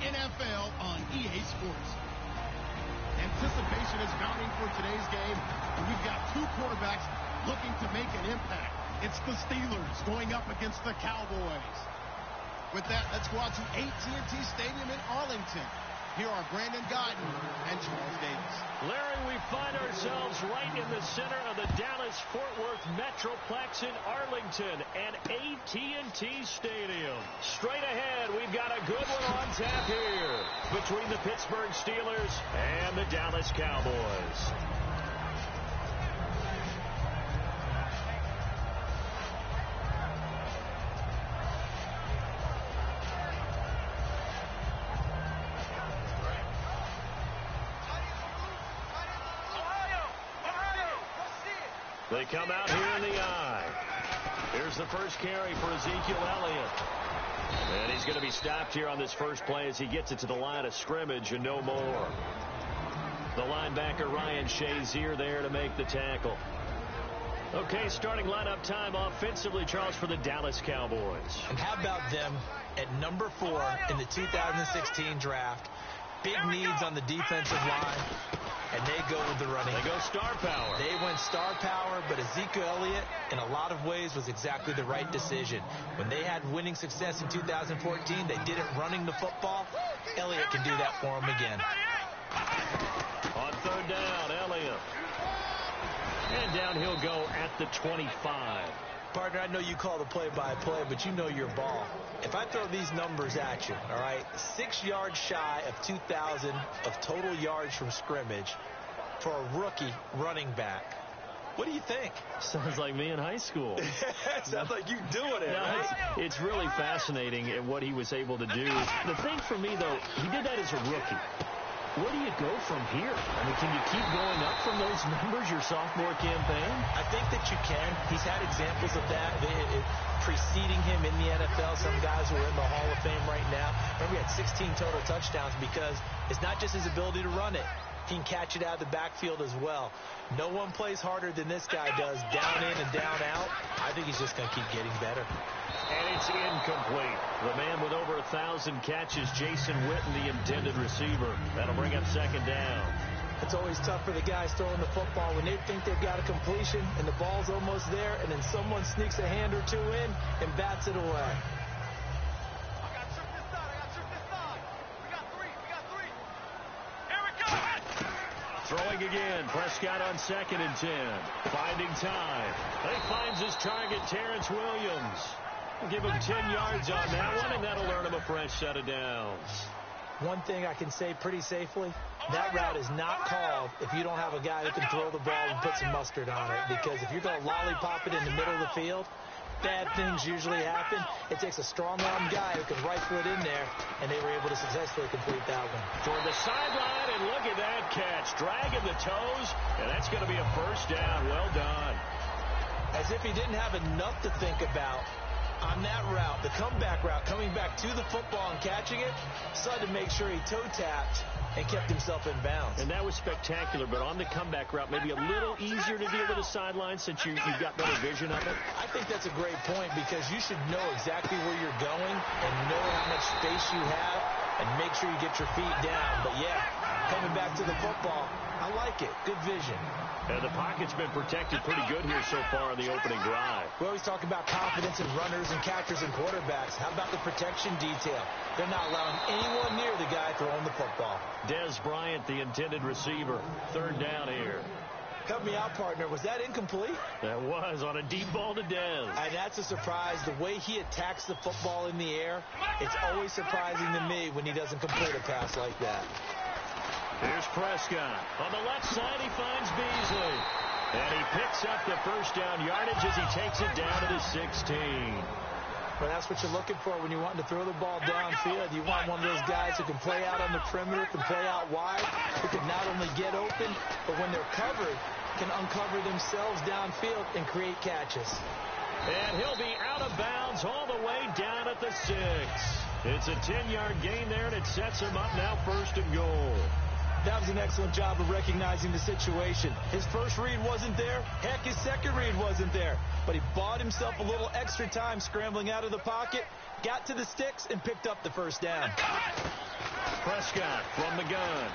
NFL on EA Sports. Anticipation is mounting for today's game, and we've got two quarterbacks looking to make an impact. It's the Steelers going up against the Cowboys. With that, let's go out to AT&T Stadium in Arlington. Here are Brandon Guyton and Charles Davis. Larry, we find ourselves right in the center of the Dallas-Fort Worth Metroplex in Arlington and AT&T Stadium. Straight ahead, we've got a good one on tap here between the Pittsburgh Steelers and the Dallas Cowboys. They come out here in the eye. Here's the first carry for Ezekiel Elliott. And he's going to be stopped here on this first play as he gets it to the line of scrimmage and no more. The linebacker Ryan Shazier there to make the tackle. Okay, starting lineup time offensively, Charles, for the Dallas Cowboys. And how about them at number 4 in the 2016 draft? Big needs on the defensive line. And they go with the running. They go star power. They went star power, but Ezekiel Elliott, in a lot of ways, was exactly the right decision. When they had winning success in 2014, they did it running the football. Elliott can do that for them again. On third down, Elliott. And down he'll go at the 25. Partner, I know you call the play-by-play, but you know your ball. If I throw these numbers at you, all right, 6 yards shy of 2,000 of total yards from scrimmage for a rookie running back, what do you think? Sounds like me in high school. Sounds like you doing it, right? It's really fascinating at what he was able to do. The thing for me, though, he did that as a rookie. Where do you go from here? I mean, can you keep going up from those numbers your sophomore campaign? I think that you can. He's had examples of that preceding him in the NFL. Some guys who are in the Hall of Fame right now. Remember, he had 16 total touchdowns because it's not just his ability to run it. He can catch it out of the backfield as well. No one plays harder than this guy does, down in and down out. I think he's just going to keep getting better. And it's incomplete. The man with over 1,000 catches, Jason Witten, the intended receiver. That'll bring up second down. It's always tough for the guys throwing the football when they think they've got a completion and the ball's almost there, and then someone sneaks a hand or two in and bats it away. Throwing again. Prescott on 2nd and 10. Finding time. He finds his target, Terrence Williams. Give him 10 yards on that one, and that'll earn him a fresh set of downs. One thing I can say pretty safely, that route is not called if you don't have a guy who can throw the ball and put some mustard on it. Because if you're going to lollipop it in the middle of the field, bad things usually happen. It takes a strong-arm guy who can rifle it in there, and they were able to successfully complete that one. Toward the sideline, and look at that catch. Dragging the toes, and that's going to be a first down. Well done. As if he didn't have enough to think about on that route, the comeback route, coming back to the football and catching it, decided to make sure he toe-tapped and kept himself in bounds. And that was spectacular, but on the comeback route, maybe a little easier to deal with the sideline since you've got better vision of it? I think that's a great point because you should know exactly where you're going and know how much space you have and make sure you get your feet down. But, yeah, coming back to the football, I like it. Good vision. And the pocket's been protected pretty good here so far in the opening drive. We always talk about confidence in runners and catchers and quarterbacks. How about the protection detail? They're not allowing anyone near the guy throwing the football. Dez Bryant, the intended receiver. Third down here. Help me out, partner. Was that incomplete? That was on a deep ball to Dez. And that's a surprise. The way he attacks the football in the air, it's always surprising to me when he doesn't complete a pass like that. Here's Prescott. On the left side, he finds Beasley. And he picks up the first down yardage as he takes it down to the 16. Well, that's what you're looking for when you want to throw the ball downfield. You want one of those guys who can play out on the perimeter, can play out wide, who can not only get open, but when they're covered, can uncover themselves downfield and create catches. And he'll be out of bounds all the way down at the 6. It's a 10-yard gain there, and it sets him up now 1st and goal. That was an excellent job of recognizing the situation. His first read wasn't there. Heck, his second read wasn't there. But he bought himself a little extra time scrambling out of the pocket, got to the sticks, and picked up the first down. Prescott from the gun.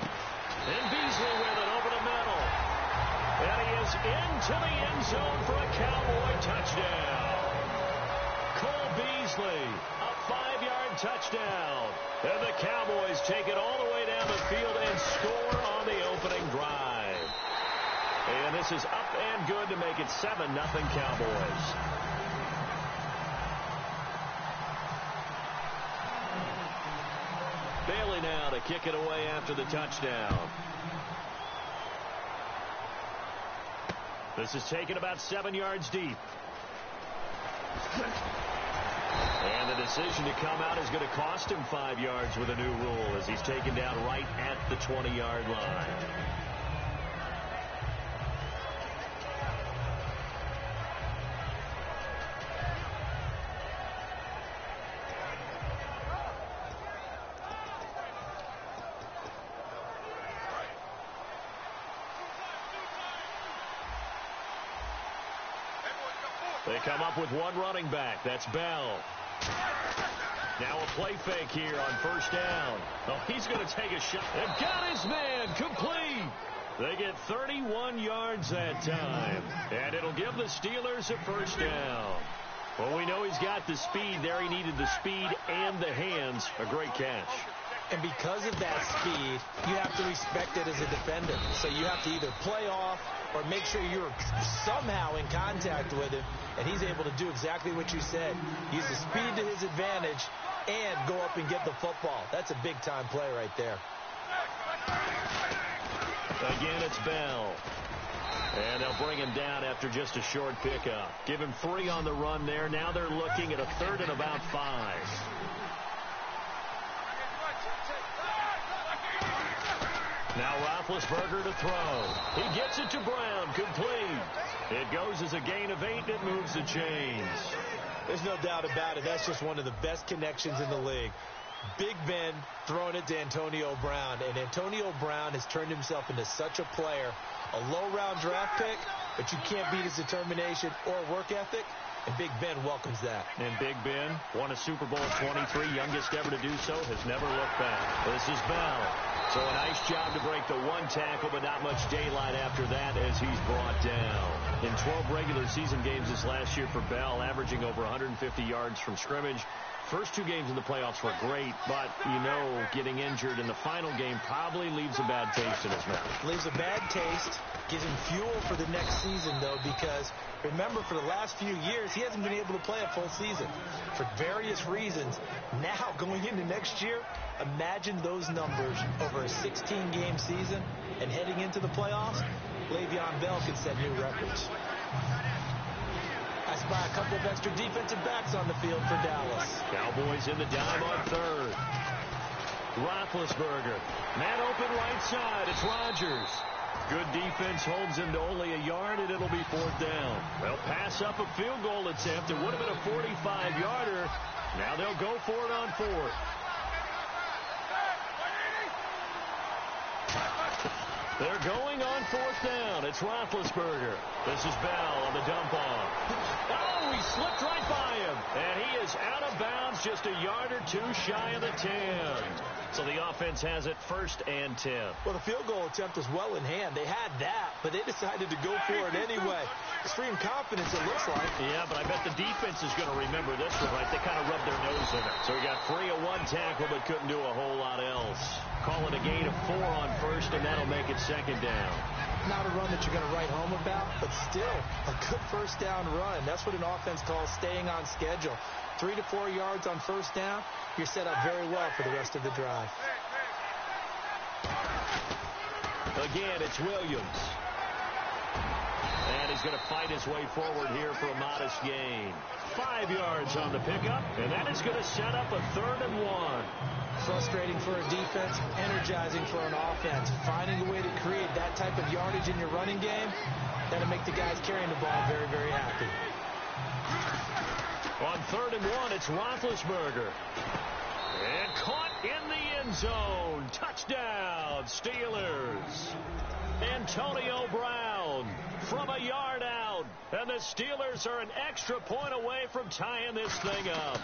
And Beasley with it over the middle. And he is into the end zone for a Cowboy touchdown. Cole Beasley, a 5-yard touchdown. And the Cowboys take it all the way down the field and score on the opening drive. And this is up and good to make it 7-0 Cowboys. Bailey now to kick it away after the touchdown. This is taken about 7 yards deep. And the decision to come out is going to cost him 5 yards with a new rule as he's taken down right at the 20-yard line. They come up with one running back. That's Bell. Now a play fake here on first down. Oh, he's going to take a shot. And got his man complete. They get 31 yards that time. And it'll give the Steelers a first down. Well, we know he's got the speed there. He needed the speed and the hands. A great catch. And because of that speed, you have to respect it as a defender. So you have to either play off or make sure you're somehow in contact with him. And he's able to do exactly what you said. Use the speed to his advantage and go up and get the football. That's a big-time play right there. Again, it's Bell. And they'll bring him down after just a short pickup. Give him 3 on the run there. Now they're looking at a 3rd and about 5. Now Roethlisberger to throw. He gets it to Brown. Complete. It goes as a gain of 8. It moves the chains. There's no doubt about it. That's just one of the best connections in the league. Big Ben throwing it to Antonio Brown. And Antonio Brown has turned himself into such a player. A low-round draft pick, but you can't beat his determination or work ethic. And Big Ben welcomes that. And Big Ben won a Super Bowl 23, youngest ever to do so, has never looked back. This is Bell. So a nice job to break the 1 tackle, but not much daylight after that as he's brought down. In 12 regular season games this last year for Bell, averaging over 150 yards from scrimmage. First 2 games in the playoffs were great, but, you know, getting injured in the final game probably leaves a bad taste in his mouth. Leaves a bad taste. Gives him fuel for the next season, though, because remember, for the last few years, he hasn't been able to play a full season for various reasons. Now, going into next year, imagine those numbers over a 16-game season and heading into the playoffs. Le'Veon Bell could set new records. I spy a couple of extra defensive backs on the field for Dallas. Cowboys in the dime on 3rd. Roethlisberger. Man open right side. It's Rodgers. Good defense holds him to only a yard, and it'll be 4th down. They'll pass up a field goal attempt. It would have been a 45-yarder. Now they'll go for it on 4th. They're going on 4th down. It's Roethlisberger. This is Bell on the dump off. Oh, he slipped right by him. And he is out of bounds, just a yard or 2 shy of the 10. So the offense has it 1st and 10. Well, the field goal attempt was well in hand. They had that, but they decided to go for it anyway. Extreme confidence, it looks like. Yeah, but I bet the defense is going to remember this one, right? They kind of rubbed their nose in it. So he got free of 1 tackle, but couldn't do a whole lot else. Call it a gain of 4 on 1st, and that'll make it 2nd down. Not a run that you're going to write home about, but still a good 1st down run. That's what an offense calls staying on schedule. 3 to 4 yards on 1st down, you're set up very well for the rest of the drive. Again, it's Williams. And he's going to fight his way forward here for a modest gain. 5 yards on the pickup, and that is going to set up a 3rd and 1. Frustrating for a defense, energizing for an offense. Finding a way to create that type of yardage in your running game, that'll make the guys carrying the ball very, very happy. On 3rd and 1, it's Roethlisberger. And caught in the end zone. Touchdown, Steelers. Antonio Brown from a yard out. And the Steelers are an extra point away from tying this thing up.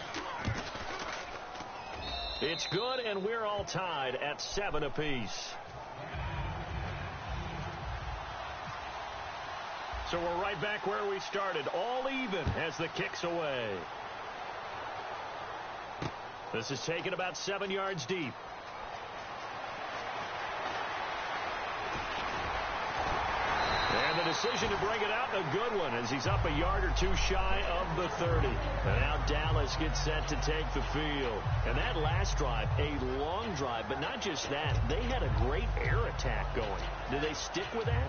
It's good, and we're all tied at 7 apiece. So we're right back where we started, all even as the kick's away. This is taken about 7 yards deep. And the decision to bring it out, a good one, as he's up a yard or two shy of the 30. And now Dallas gets set to take the field. And that last drive, a long drive, but not just that. They had a great air attack going. Do they stick with that?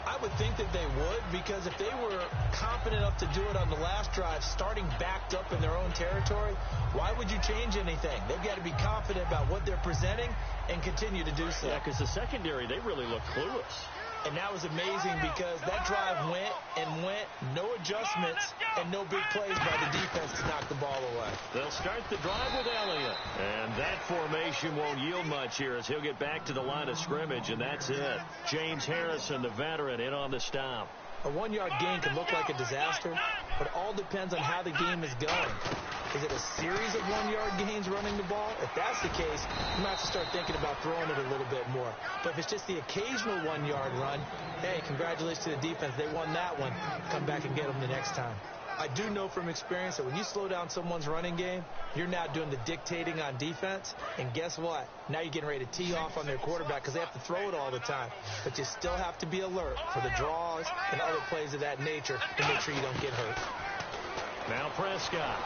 I would think that they would, because if they were confident enough to do it on the last drive, starting backed up in their own territory, why would you change anything? They've got to be confident about what they're presenting and continue to do so. Yeah, because the secondary, they really look clueless. And that was amazing because that drive went and went, no adjustments, and no big plays by the defense to knock the ball away. They'll start the drive with Elliott. And that formation won't yield much here as he'll get back to the line of scrimmage, and that's it. James Harrison, the veteran, in on the stop. A 1-yard gain can look like a disaster, but it all depends on how the game is going. Is it a series of 1-yard gains running the ball? If that's the case, you might have to start thinking about throwing it a little bit more. But if it's just the occasional 1-yard run, hey, congratulations to the defense. They won that one. Come back and get them the next time. I do know from experience that when you slow down someone's running game, you're now doing the dictating on defense. And guess what? Now you're getting ready to tee off on their quarterback because they have to throw it all the time. But you still have to be alert for the draws and other plays of that nature to make sure you don't get hurt. Now Prescott.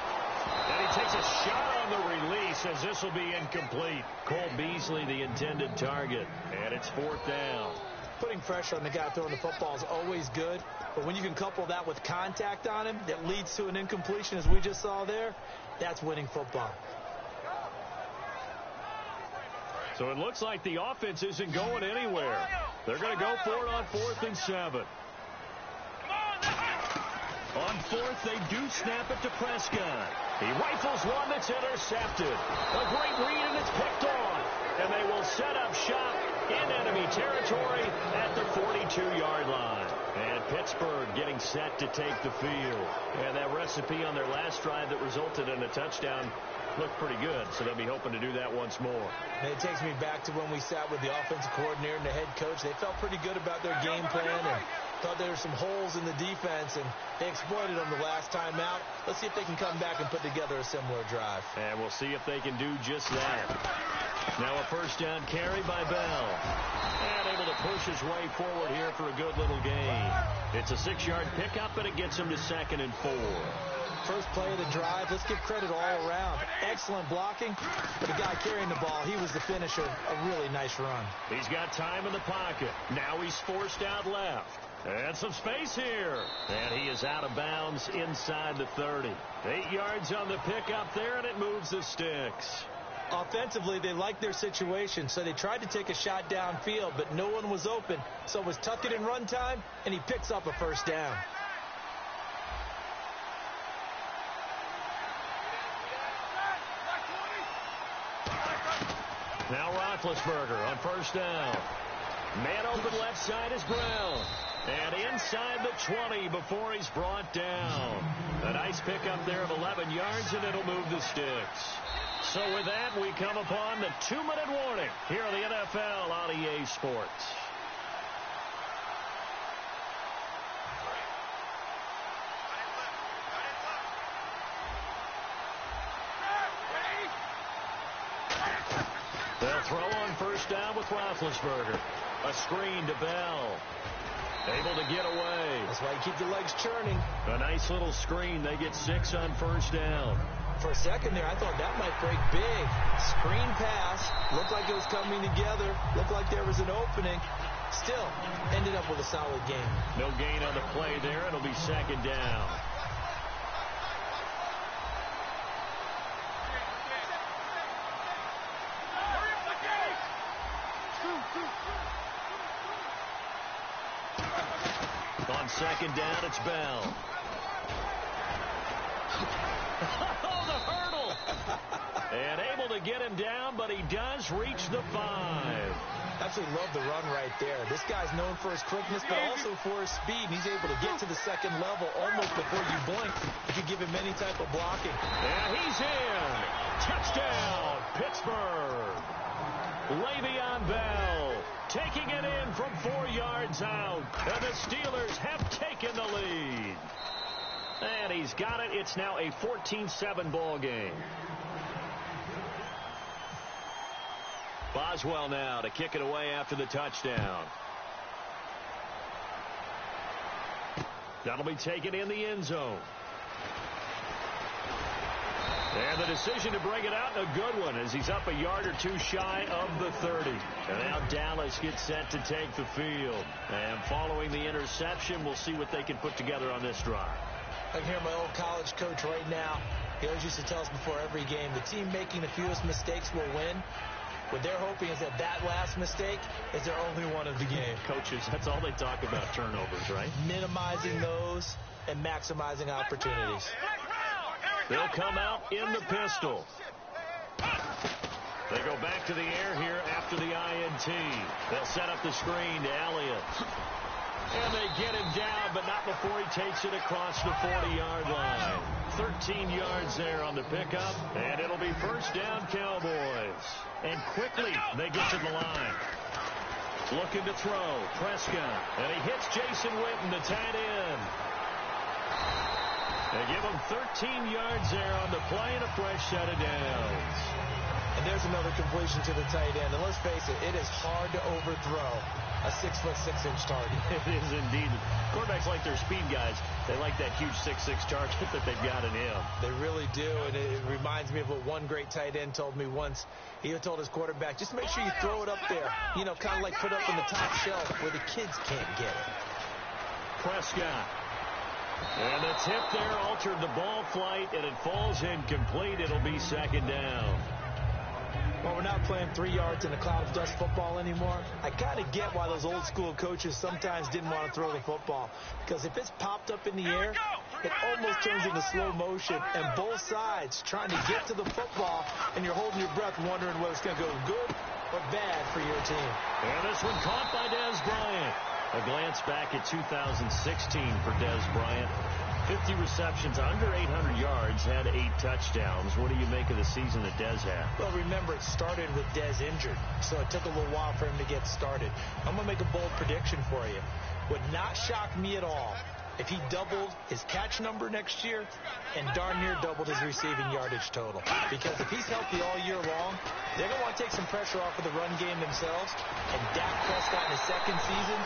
And he takes a shot on the release as this will be incomplete. Cole Beasley, the intended target. And it's 4th down. Putting pressure on the guy throwing the football is always good, but when you can couple that with contact on him that leads to an incompletion, as we just saw there, that's winning football. So it looks like the offense isn't going anywhere. They're going to go for it on 4th and 7. On 4th, they do snap it to Prescott. He rifles one that's intercepted. A great read, and it's picked off. And they will set up shop in enemy territory at the 42-yard line. And Pittsburgh getting set to take the field. And that recipe on their last drive that resulted in a touchdown looked pretty good, so they'll be hoping to do that once more. And it takes me back to when we sat with the offensive coordinator and the head coach. They felt pretty good about their game plan and thought there were some holes in the defense, and they exploited them the last time out. Let's see if they can come back and put together a similar drive. And we'll see if they can do just that. Now a 1st down carry by Bell. And able to push his way forward here for a good little gain. It's a 6-yard pickup, and it gets him to 2nd and 4. First play of the drive, let's give credit all around. Excellent blocking, but the guy carrying the ball, he was the finisher. A really nice run. He's got time in the pocket. Now he's forced out left. And some space here. And he is out of bounds inside the 30. 8 yards on the pickup there, and it moves the sticks. Offensively, they liked their situation, so they tried to take a shot downfield, but no one was open. So it was tuck it in run time, and he picks up a 1st down. Now Roethlisberger on 1st down. Man open left side is Brown. And inside the 20 before he's brought down. A nice pickup there of 11 yards, and it'll move the sticks. So with that, we come upon the 2-minute warning here on the NFL on EA Sports. They'll throw on 1st down with Roethlisberger. A screen to Bell. Able to get away. That's why you keep the legs churning. A nice little screen. They get 6 on 1st down. For a second there, I thought that might break big. Screen pass. Looked like it was coming together. Looked like there was an opening. Still, ended up with a solid game. No gain on the play there. It'll be 2nd down. On 2nd down, it's Bell. Oh, the hurdle. And able to get him down, but he does reach the 5. Absolutely love the run right there. This guy's known for his quickness, but also for his speed. And he's able to get to the second level almost before you blink if you give him any type of blocking. And he's in. Touchdown, Pittsburgh. Le'Veon Bell taking it in from 4 yards out. And the Steelers have taken the lead. And he's got it. It's now a 14-7 ball game. Boswell now to kick it away after the touchdown. That'll be taken in the end zone. And the decision to bring it out, a good one, as he's up a yard or two shy of the 30. And now Dallas gets set to take the field. And following the interception, we'll see what they can put together on this drive. I can hear my old college coach right now. He always used to tell us before every game, the team making the fewest mistakes will win. What they're hoping is that that last mistake is their only one of the game. Coaches, that's all they talk about, turnovers, right? Minimizing those and maximizing opportunities. They'll come out in the pistol. They go back to the air here after the INT. They'll set up the screen to Elliott. And they get him down, but not before he takes it across the 40-yard line. 13 yards there on the pickup, and it'll be first down, Cowboys. And quickly, they get to the line. Looking to throw, Prescott. And he hits Jason Witten, the tight end. They give him 13 yards there on the play and a fresh set of downs. And there's another completion to the tight end. And let's face it, it is hard to overthrow a 6'6" target. It is indeed. Quarterbacks like their speed guys. They like that huge 6'6" target that they've got in him. They really do, and it reminds me of what one great tight end told me once. He told his quarterback, just make sure you throw it up there. You know, kind of like put up on the top shelf where the kids can't get it. Prescott. And the tip there altered the ball flight, and it falls incomplete. It'll be second down. Well, we're not playing 3 yards in a cloud of dust football anymore. I kind of get why those old school coaches sometimes didn't want to throw the football. Because if it's popped up in the air, it almost turns into slow motion. And both sides trying to get to the football, and you're holding your breath wondering whether it's going to go good or bad for your team. And this one caught by Dez Bryant. A glance back at 2016 for Dez Bryant. 50 receptions, under 800 yards, had 8 touchdowns. What do you make of the season that Dez had? Well, remember, it started with Dez injured, so it took a little while for him to get started. I'm going to make a bold prediction for you. Would not shock me at all if he doubled his catch number next year and darn near doubled his receiving yardage total. Because if he's healthy all year long, they're going to want to take some pressure off of the run game themselves, and Dak Prescott in his second season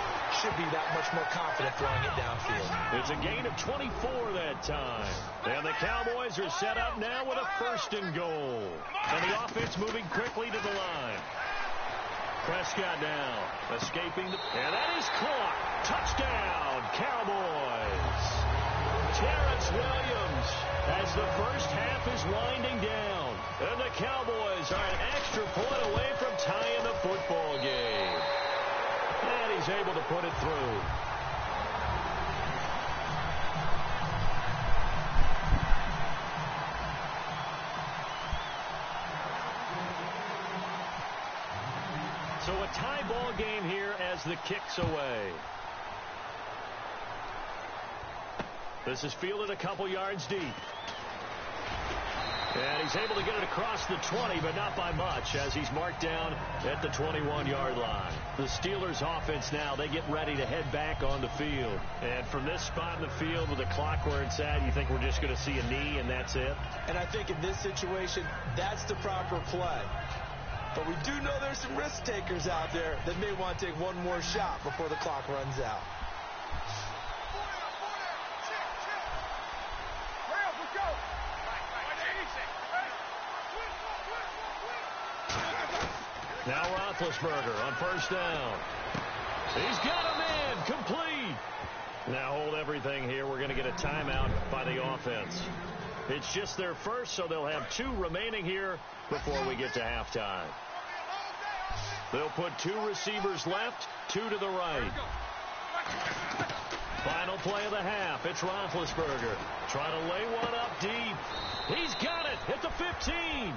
should be that much more confident throwing it downfield. It's a gain of 24 that time. And the Cowboys are set up now with a 1st and goal. And the offense moving quickly to the line. Prescott now escaping, and that is caught. Touchdown, Cowboys. Terrence Williams as the first half is winding down. And the Cowboys are an extra point away from tying the football game. And he's able to put it through. So a tie ball game here as the kick's away. This is fielded a couple yards deep. And he's able to get it across the 20, but not by much, as he's marked down at the 21-yard line. The Steelers offense now, they get ready to head back on the field. And from this spot in the field with the clock where it's at, you think we're just going to see a knee and that's it? And I think in this situation, that's the proper play. But we do know there's some risk takers out there that may want to take one more shot before the clock runs out. Now Roethlisberger on 1st down. He's got him in, complete. Now hold everything here. We're going to get a timeout by the offense. It's just their first, so they'll have 2 remaining here before we get to halftime. They'll put 2 receivers left, 2 to the right. Final play of the half. It's Roethlisberger trying to lay one up deep. He's got it at the 15.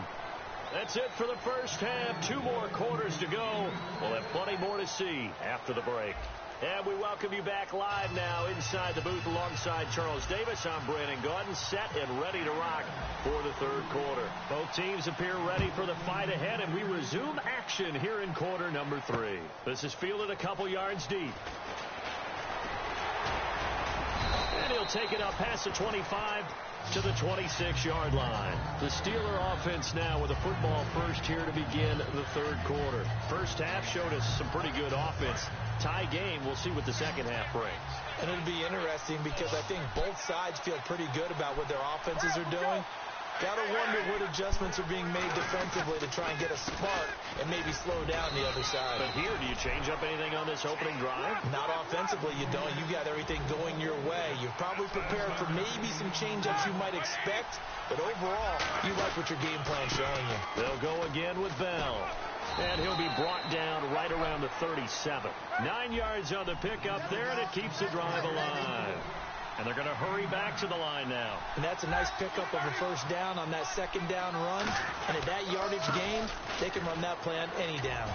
That's it for the first half. 2 more quarters to go. We'll have plenty more to see after the break. And we welcome you back live now inside the booth alongside Charles Davis. I'm Brandon Gaudin, set and ready to rock for the third quarter. Both teams appear ready for the fight ahead, and we resume action here in quarter number 3. This is fielded a couple yards deep. And he'll take it up past the 25 to the 26-yard line. The Steeler offense now with a football first here to begin the third quarter. First half showed us some pretty good offense. Tie game. We'll see what the second half brings. And it'll be interesting because I think both sides feel pretty good about what their offenses are doing. Got to wonder what adjustments are being made defensively to try and get a spark and maybe slow down the other side. But here, do you change up anything on this opening drive? Not offensively, you don't. You got everything going your way. You're probably prepared for maybe some change-ups you might expect, but overall, you like what your game plan's showing you. They'll go again with Bell. And he'll be brought down right around the 37. 9 yards on the pickup there, and it keeps the drive alive. And they're going to hurry back to the line now. And that's a nice pickup of a first down on that second down run. And at that yardage gain, they can run that play on any down.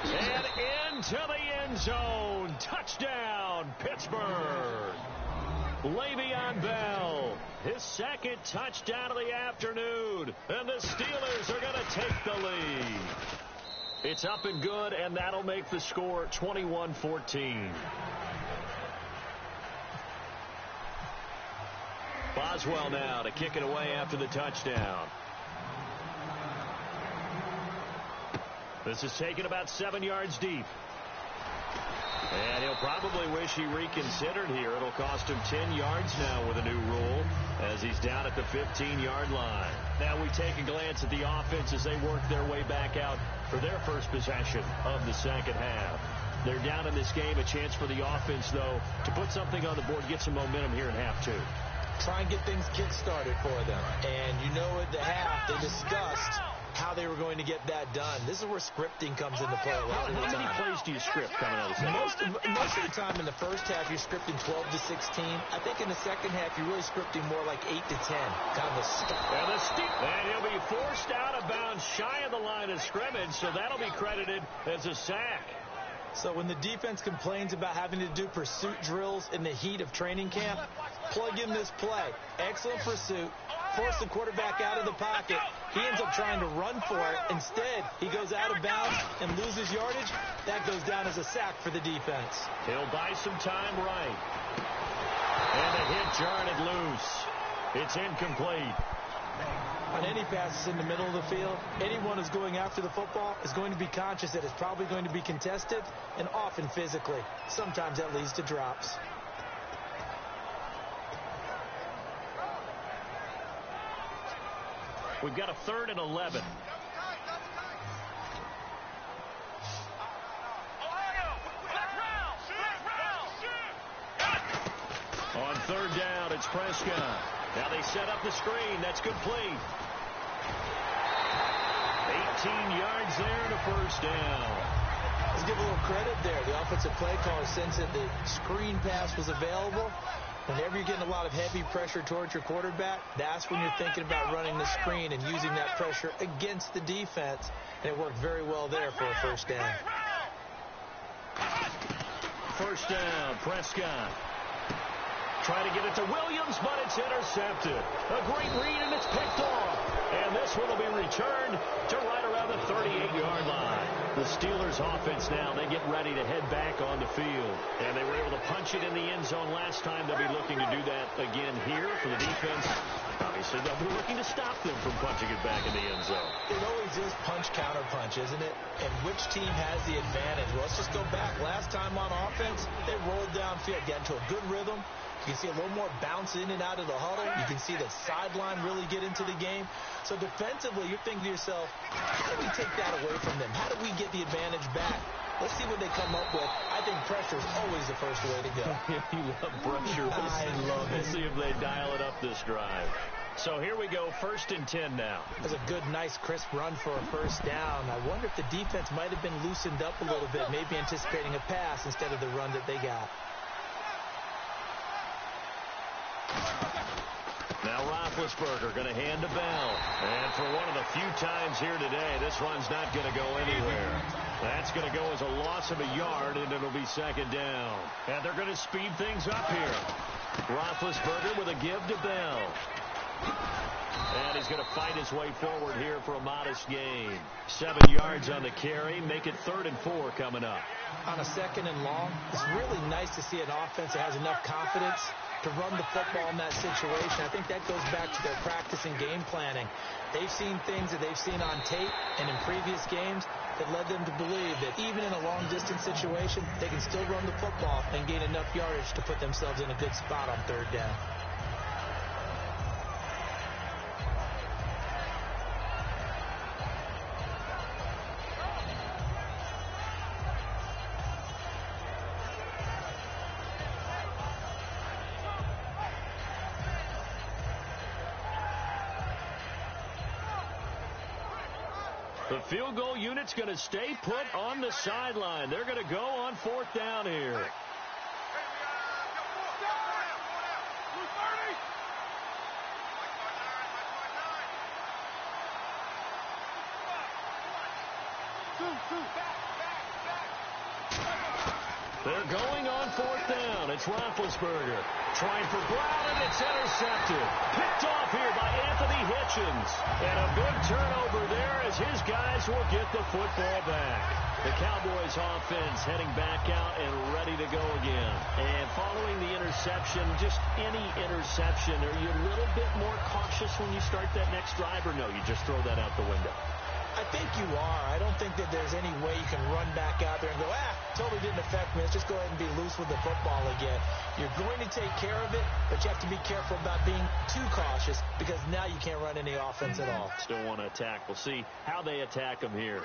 And into the end zone. Touchdown, Pittsburgh. Le'Veon Bell, his second touchdown of the afternoon. And the Steelers are going to take the lead. It's up and good, and that'll make the score 21-14. Boswell now to kick it away after the touchdown. This is taken about 7 yards deep. And he'll probably wish he reconsidered here. It'll cost him 10 yards now with a new rule as he's down at the 15-yard line. Now we take a glance at the offense as they work their way back out for their first possession of the second half. They're down in this game. A chance for the offense, though, to put something on the board, get some momentum here in half 2. Try and get things kick-started for them. And you know at the half they discussed how they were going to get that done. This is where scripting comes into play a lot of the time. How many plays do you script coming out of the second? Most of the time in the first half, you're scripting 12 to 16. I think in the second half, you're really scripting more like 8 to 10. Kind of a start. And he'll be forced out of bounds shy of the line of scrimmage, so that'll be credited as a sack. So when the defense complains about having to do pursuit drills in the heat of training camp, plug in this play. Excellent pursuit. Force the quarterback out of the pocket. He ends up trying to run for it. Instead, he goes out of bounds and loses yardage. That goes down as a sack for the defense. He'll buy some time right. And the hit jarred it loose. It's incomplete. On any passes in the middle of the field, anyone who's going after the football is going to be conscious that it's probably going to be contested and often physically. Sometimes that leads to drops. We've got a 3rd and 11. On 3rd down, it's Prescott. Now they set up the screen. That's complete. 18 yards there and a first down. Let's give a little credit there. The offensive play caller sensed that the screen pass was available. Whenever you're getting a lot of heavy pressure towards your quarterback, that's when you're thinking about running the screen and using that pressure against the defense. And it worked very well there for a first down. First down, Prescott. Trying to get it to Williams, but it's intercepted. A great read, and it's picked off. And this one will be returned to right around the 38-yard line. The Steelers offense now, they get ready to head back on the field. And they were able to punch it in the end zone last time. They'll be looking to do that again here for the defense. Obviously, they'll be looking to stop them from punching it back in the end zone. It always is punch, counter punch, isn't it? And which team has the advantage? Well, let's just go back. Last time on offense, they rolled downfield, got into a good rhythm. You can see a little more bounce in and out of the huddle. You can see the sideline really get into the game. So defensively, you're thinking to yourself, how do we take that away from them? How do we get the advantage back? Let's see what they come up with. I think pressure is always the first way to go. You love pressure. I love it. Let's see if they dial it up this drive. So here we go, 1st and 10 now. That's a good, nice, crisp run for a first down. I wonder if the defense might have been loosened up a little bit, maybe anticipating a pass instead of the run that they got. Now Roethlisberger going to hand to Bell. And for one of the few times here today, this run's not going to go anywhere. That's going to go as a loss of a yard, and it'll be 2nd down. And they're going to speed things up here. Roethlisberger with a give to Bell. And he's going to fight his way forward here for a modest gain. 7 yards on the carry. Make it 3rd and 4 coming up. On a 2nd and long, it's really nice to see an offense that has enough confidence to run the football in that situation. I think that goes back to their practice and game planning. They've seen things that they've seen on tape and in previous games that led them to believe that even in a long-distance situation, they can still run the football and gain enough yardage to put themselves in a good spot on 3rd down. The field goal unit's going to stay put on the sideline. They're going to go on 4th down here. They're going on 4th down. It's Roethlisberger trying for Brown, and it's intercepted. Picked off here by Anthony Hitchens. And a big turnover there as his guys will get the football back. The Cowboys offense heading back out and ready to go again. And following the interception, just any interception, are you a little bit more cautious when you start that next drive, or no, you just throw that out the window? I think you are. I don't think that there's any way you can run back out there and go, totally didn't affect me. Let's just go ahead and be loose with the football again. You're going to take care of it, but you have to be careful about being too cautious because now you can't run any offense at all. Still want to attack. We'll see how they attack them here.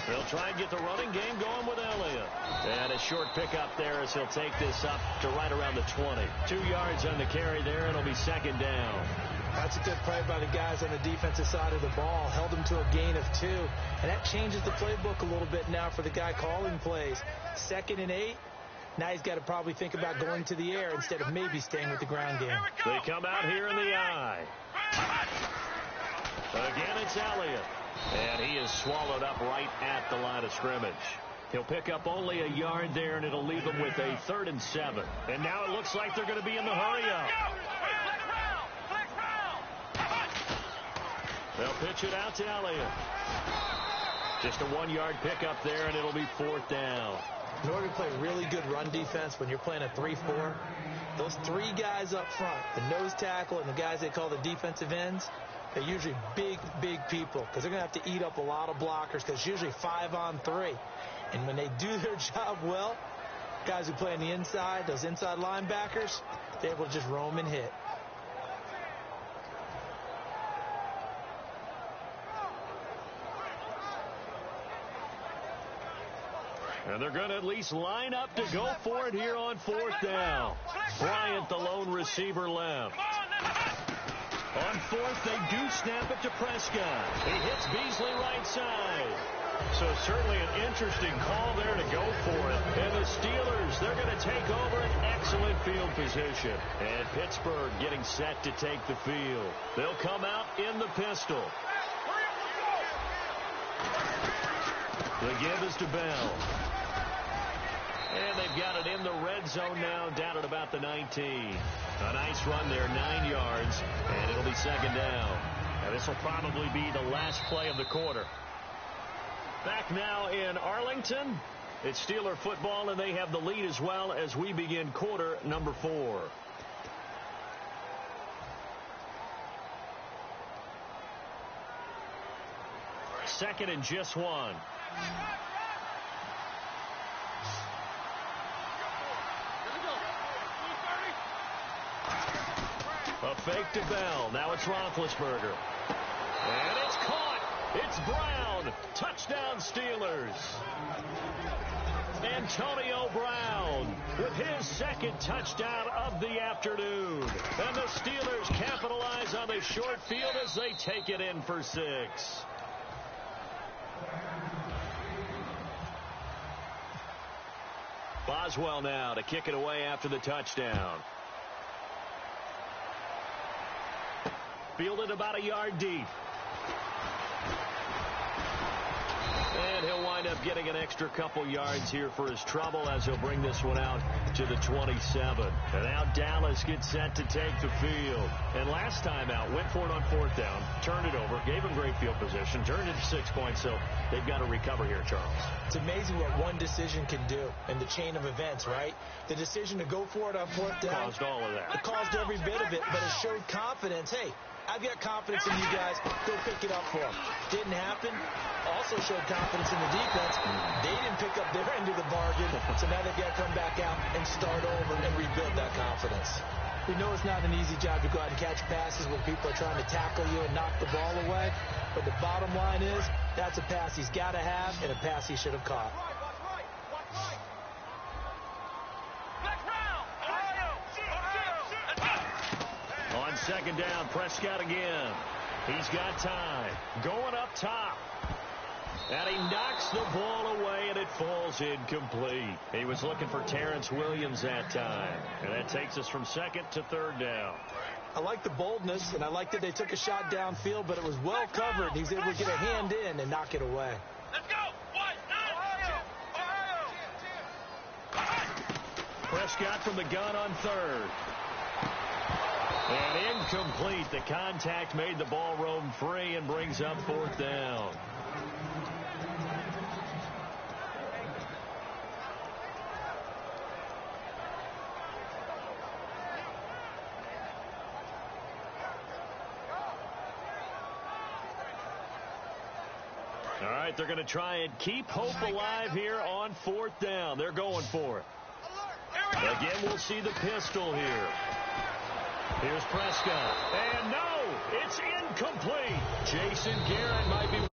They'll try and get the running game going with Elliott. And a short pickup there as he'll take this up to right around the 20. 2 yards on the carry there, and it'll be 2nd down. That's a good play by the guys on the defensive side of the ball. Held them to a gain of 2. And that changes the playbook a little bit now for the guy calling plays. 2nd and 8. Now he's got to probably think about going to the air instead of maybe staying with the ground game. They come out here in the eye. Again, it's Elliott. And he is swallowed up right at the line of scrimmage. He'll pick up only a yard there, and it'll leave him with a 3rd and 7. And now it looks like they're going to be in the hurry-up. They'll pitch it out to Elliott. Just a 1-yard pickup there, and it'll be 4th down. In order to play really good run defense when you're playing a 3-4, those 3 guys up front, the nose tackle and the guys they call the defensive ends, they're usually big, big people because they're going to have to eat up a lot of blockers because it's usually 5 on 3. And when they do their job well, guys who play on the inside, those inside linebackers, they're able to just roam and hit. And they're going to at least line up to go for it here on 4th down. Bryant, the lone receiver, left. On 4th, they do snap it to Prescott. He hits Beasley right side. So certainly an interesting call there to go for it. And the Steelers, they're going to take over an excellent field position. And Pittsburgh getting set to take the field. They'll come out in the pistol. The give is to Bell. And they've got it in the red zone now, down at about the 19. A nice run there, 9 yards, and it'll be 2nd down. And this will probably be the last play of the quarter. Back now in Arlington. It's Steeler football, and they have the lead as well as we begin quarter number 4. Second and just 1. A fake to Bell. Now it's Roethlisberger. And it's caught. It's Brown. Touchdown, Steelers. Antonio Brown with his second touchdown of the afternoon. And the Steelers capitalize on the short field as they take it in for 6. Boswell now to kick it away after the touchdown. Fielded about a yard deep. And he'll wind up getting an extra couple yards here for his trouble as he'll bring this one out to the 27. And now Dallas gets set to take the field. And last time out, went for it on 4th down, turned it over, gave him great field position, turned it to 6 points, so they've got to recover here, Charles. It's amazing what one decision can do in the chain of events, right? The decision to go for it on 4th down. Caused all of that. It caused every bit of it, but it showed confidence. Hey, I've got confidence in you guys. Go pick it up for them. Didn't happen. Also showed confidence in the defense. They didn't pick up their end of the bargain, so now they've got to come back out and start over and rebuild that confidence. We know it's not an easy job to go out and catch passes when people are trying to tackle you and knock the ball away, but the bottom line is that's a pass he's got to have and a pass he should have caught. On 2nd down, Prescott again. He's got time. Going up top. And he knocks the ball away, and it falls incomplete. He was looking for Terrence Williams that time. And that takes us from 2nd to 3rd down. I like the boldness, and I like that they took a shot downfield, but it was well covered. He was able to get a hand in and knock it away. Let's go. Prescott from the gun on 3rd. And incomplete. The contact made the ball roam free and brings up 4th down. All right, they're going to try and keep hope alive here on 4th down. They're going for it. Again, we'll see the pistol here. Here's Prescott. And no, it's incomplete. Jason Garrett might be